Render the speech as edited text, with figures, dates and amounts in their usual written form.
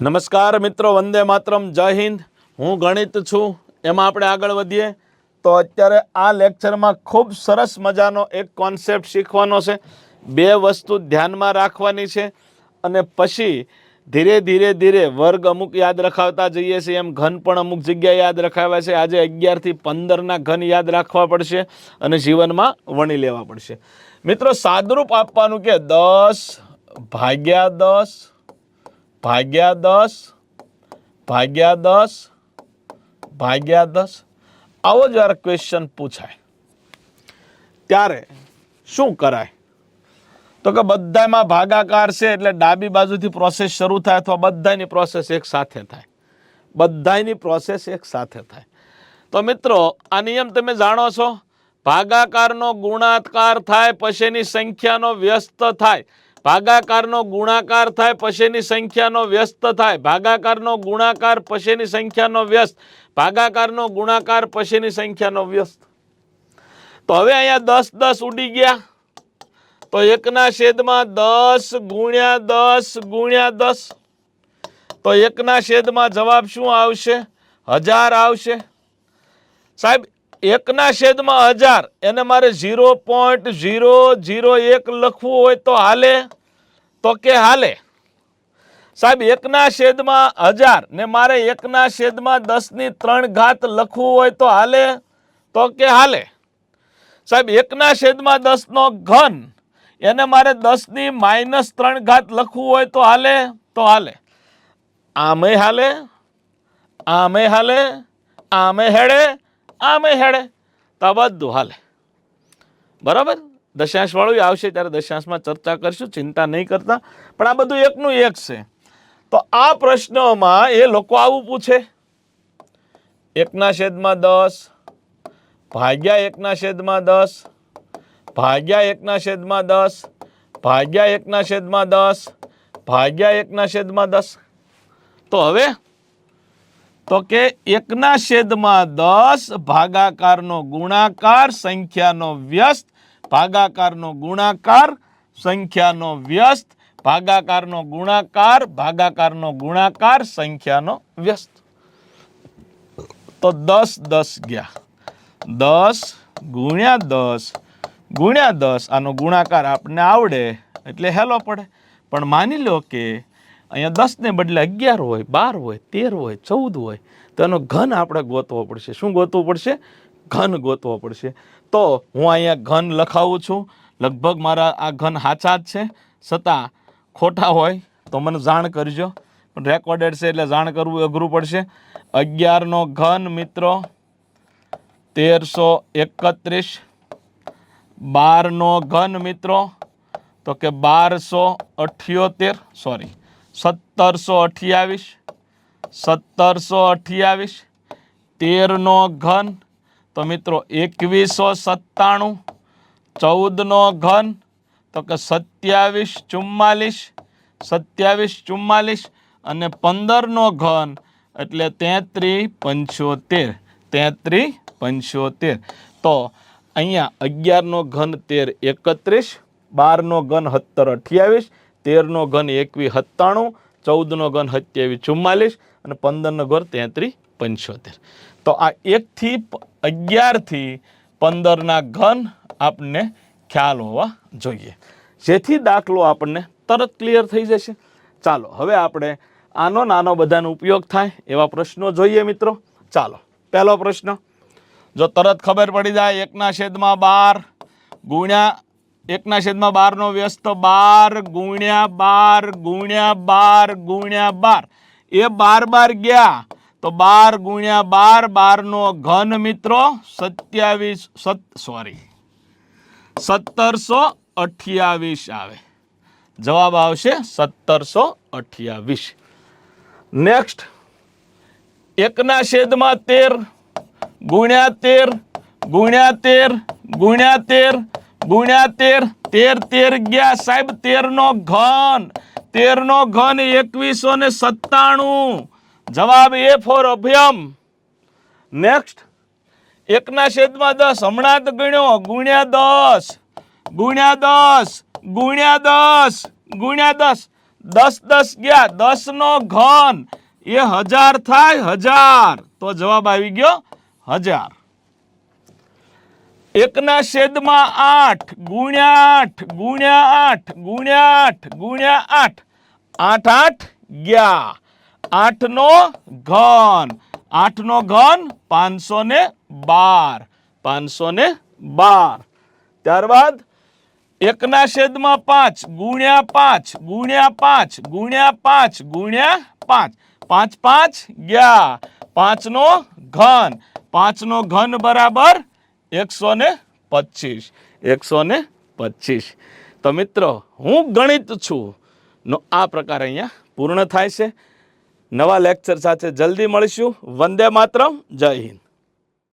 નમસ્કાર મિત્રો, વંદે માતરમ, જય હિન્દ. હું ગણિત છું. એમાં આપણે આગળ વધીએ તો અત્યારે આ લેક્ચરમાં ખૂબ સરસ મજાનો એક કોન્સેપ્ટ શીખવાનો છે. બે વસ્તુ ધ્યાનમાં રાખવાની છે અને પછી ધીરે ધીરે વર્ગ અમુક યાદ રખાવતા જઈએ છીએ, એમ ઘન પણ અમુક જગ્યાએ યાદ રખાવ્યા છે. આજે 11 થી 15 ઘન યાદ રાખવા પડશે અને જીવનમાં વણી લેવા પડશે. મિત્રો, સાદરૂપ આપવાનું કે 10 ભાગ્યા 10 ભાગ્યા 10 ભાગ્યા 10 ભાગ્યા 10 આવો જ્યારે ક્વેશ્ચન પૂછાય ત્યારે શું કરાય? તો કે બધામાં ભાગાકાર છે એટલે ડાબી બાજુથી પ્રોસેસ શરૂ થાય અથવા બધાની પ્રોસેસ એક સાથે થાય. બધાની પ્રોસેસ એક સાથે થાય. તો મિત્રો, આ નિયમ તમે જાણો છો. ભાગાકારનો ગુણાકાર થાય પછીની સંખ્યાનો વ્યસ્ત થાય. ભાગાકારનો ગુણાકાર થાય પછીની સંખ્યાનો વ્યસ્ત થાય. ભાગાકારનો ગુણાકાર પછીની સંખ્યાનો વ્યસ્ત. ભાગાકારનો ગુણાકાર પછીની સંખ્યાનો વ્યસ્ત. તો હવે અહીંયા 10 10 ઉડી ગયા. તો 1/10 ગુણ્યા 10 ગુણ્યા 10. તો 1/10 જવાબ શું આવશે? 1000 આવશે. સાહેબ, 1/1000 એને મારે 0.001 લખવું હોય તો હાલે? તો કે હાલે. સાહેબ, 1/1000 ને મારે 1/10 લખવું હોય તો હાલે? તો કે હાલે. સાહેબ, 1/10 નો ઘન એને મારે 10⁻³ લખવું હોય તો હાલે? તો હાલે. આમે હાલે, આમે હાલે, આમે હેડે, આમે હેડે. તો આ બધું હાલે. બરાબર? દશાંશ વાળું આવશે ત્યારે દશાંશમાં ચર્ચા કરશું, ચિંતા નહીં કરતા. પણ આ બધું એકનું એક છે. તો આ પ્રશ્નોમાં એ લોકો આવું પૂછે, 1/10 ભાગ્યા 1/10 ભાગ્યા 1/10 ભાગ્યા 1/10 ભાગ્યા 1/10. તો હવે તો કે 1/10 ભાગાકારનો ગુણાકાર સંખ્યાનો વ્યસ્ત. ભાગાકારનો ગુણાકાર સંખ્યાનો વ્યસ્ત. ભાગાકારનો ગુણાકાર ભાગાકારનો ગુણાકાર સંખ્યાનો વ્યસ્ત. તો 10 10 ગયા. 10 ગુણ્યા 10 ગુણ્યા 10 આનો ગુણાકાર આપણને આવડે એટલે હેલો પડે. પણ માની લો કે અહીંયા 10 ને બદલે 11 હોય, 12 હોય, 13 હોય, 14 હોય, તો એનો ઘન આપણે ગોતવો પડશે. શું ગોતવું પડશે? ઘન ગોતવો પડશે. તો હું અહીંયા ઘન લખાવું છું. લગભગ મારા આ ઘન સાચા જ છે, છતાં ખોટા હોય તો મને જાણ કરજો. રેકોર્ડેડ છે એટલે જાણ કરવું અઘરું પડશે. 11 નો ઘન મિત્રો 1331. 12 નો ઘન મિત્રો તો કે 1278. સોરી, 1728. 1728. 13 નો ઘન તો મિત્રો 2197. 14 નો ઘન તો કે 2744. 2744. અને 15 નો ઘન એટલે 3375. 3375. તો અહીંયા 11 નો ઘન 1331. 12 નો ઘન 1728. 13 નો ઘન 2197. 14 નો ઘન 2744 અને 15 નો ઘન 3375. તો આ 1 થી 11 થી 15 ના ઘન આપણને ખ્યાલ હોવા જોઈએ, જેથી દાખલો આપણને તરત ક્લિયર થઈ જશે. ચાલો હવે આપણે આનો નાનો બધાનો ઉપયોગ થાય એવા પ્રશ્નો જોઈએ મિત્રો. ચાલો, પહેલો પ્રશ્ન જો તરત ખબર પડી જાય, 1/12 ગુણ્યા 1/12 નો વ્યસ્ત 12 ગુણ્યા 12 ગુણ્યા 12 ગુણ્યા 12. એ 12 ગયા તો 12 ગુણ્યા 12, 12 નો ઘન મિત્રો 1728 આવે. જવાબ આવશે 1728. નેક્સ્ટ, 1/13 ગુણ્યા 13 ગુણ્યા 13 ગુણ્યા 13 ગુણ્યા 13. 13 ગયા સાહેબ. 13 નો ઘન 2197. જવાબ એ ફોર અભયમ. નેક્સ્ટ, 1/10 હમણાં જ ગણ્યો ગુણ્યા 10 ગુણ્યા 10 ગુણ્યા 10 ગુણ્યા 10. 10 10 ગયા, 10 નો ઘન એ 1000 થાય, 1000. તો જવાબ આવી ગયો 1000. 1/8 ગુણ્યા 8 ગુણ્યા 8 ગુણ્યા 8 ગુણ્યા 8, 8 8 ગયા. 8 નો ઘન, 8 નો ઘન 512, 512. ત્યારબાદ 1/5 ગુણ્યા 5 ગુણ્યા 5 ગુણ્યા 5 ગુણ્યા 5, 5 5 ગયા. 5 નો ઘન, 5 નો ઘન બરાબર 125, 125. તો મિત્રો, હું ગણિત છું નો આ પ્રકાર અહીંયા પૂર્ણ થાય છે. નવા લેક્ચર સાથે જલ્દી મળીશું. વંદે માતરમ. જય હિન્દ.